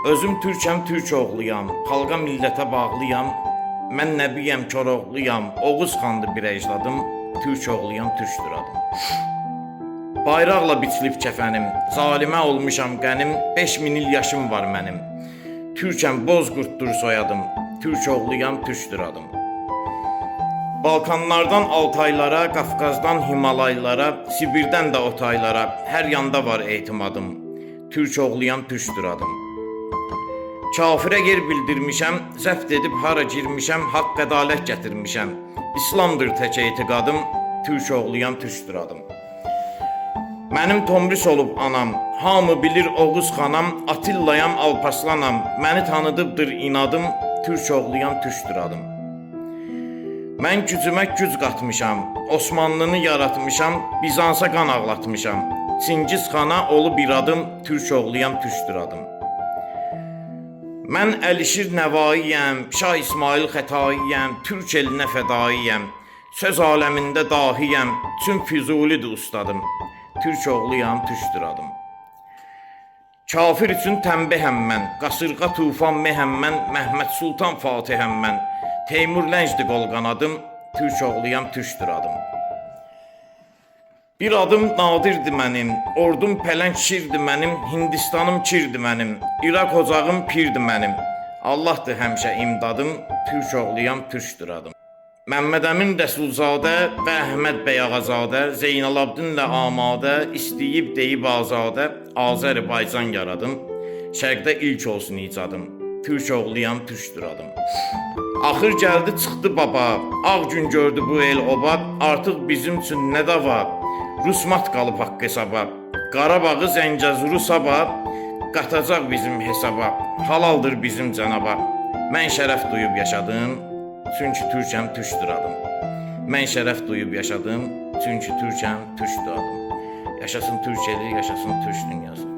Özüm türkəm, türk oğluyam, xalqa millətə bağlıyam. Mən nəbiyəm, Koroğluyam, Oğuz xandı bir əcdadım, türk oğluyam, türkdür adım. Bayraqla biçilib kəfənim, zalimə olmuşam qənim, 5000 il yaşım var mənim. Türkəm, Bozqurtdur soyadım, türk oğluyam, türkdür adım. Balkanlardan Altaylara, Qafqazdan Himalaylara, Sibirdən də Otaylara, hər yanda var etimadım. Türk oğluyam, türkdür adım. Kafirə yer bildirmişəm, zəft edib hara girmişəm, haqq ədalət gətirmişəm. İslamdır tək etiqadım, türk oğluyam, türkdür adım. Mənim Tomris olub anam, hamı bilir Oğuz xanam, Attillayam, Alparslanam, məni tanıdıbdır inadım, türk oğluyam, türkdür adım. Mən gücümə güc qatmışam, Osmanlını yaratmışam, Bizansa qan ağlatmışam. Çingiz xana olu bir adım, türk oğluyam, türkdür adım. Mən Əlişir Nəvaiyəm, Şah İsmail Xətaiyəm, türk elinə fədaiyəm. Söz aləmində dahiyəm, çün Füzulidir ustadım. Türk oğluyam, türkdür adım. Kafir üçün tənbihəm mən, qasırğa tufan mehəm mən, Məhməd Sultan Fatihəm mən. Teymur Ləncdir qol qanadım, türk oğluyam, türkdür adım. Bir adım nadirdir mənim, ordum pələng şirdir mənim, Hindistanım kirdir mənim, İraq ocağım pirdir mənim. Allahdır həmişə imdadım, türk oğluyam, türkdür adım. Məmməd Əmin Rəsulzadə və Əhməd bəy Ağazadə, Zeynalabdinlə amadə, istəyib deyib azadə, Azərbaycan yaradım, şərqdə ilk olsun icadım, türk oğluyam, türkdür adım. Axır gəldi çıxdı baba, ağ gün gördü bu el oba, artıq bizim üçün nə də var? Rusmat qalıb haqq hesaba, Qarabağı Zəngəzuru sabah, qatacaq bizim hesaba, halaldır bizim cənaba. Mən şərəf duyub yaşadım, çünki türkəm, türkdür adım. Mən şərəf duyub yaşadım, çünki türkəm, türkdür adım. Yaşasın Türk eli, yaşasın Türk dünyası.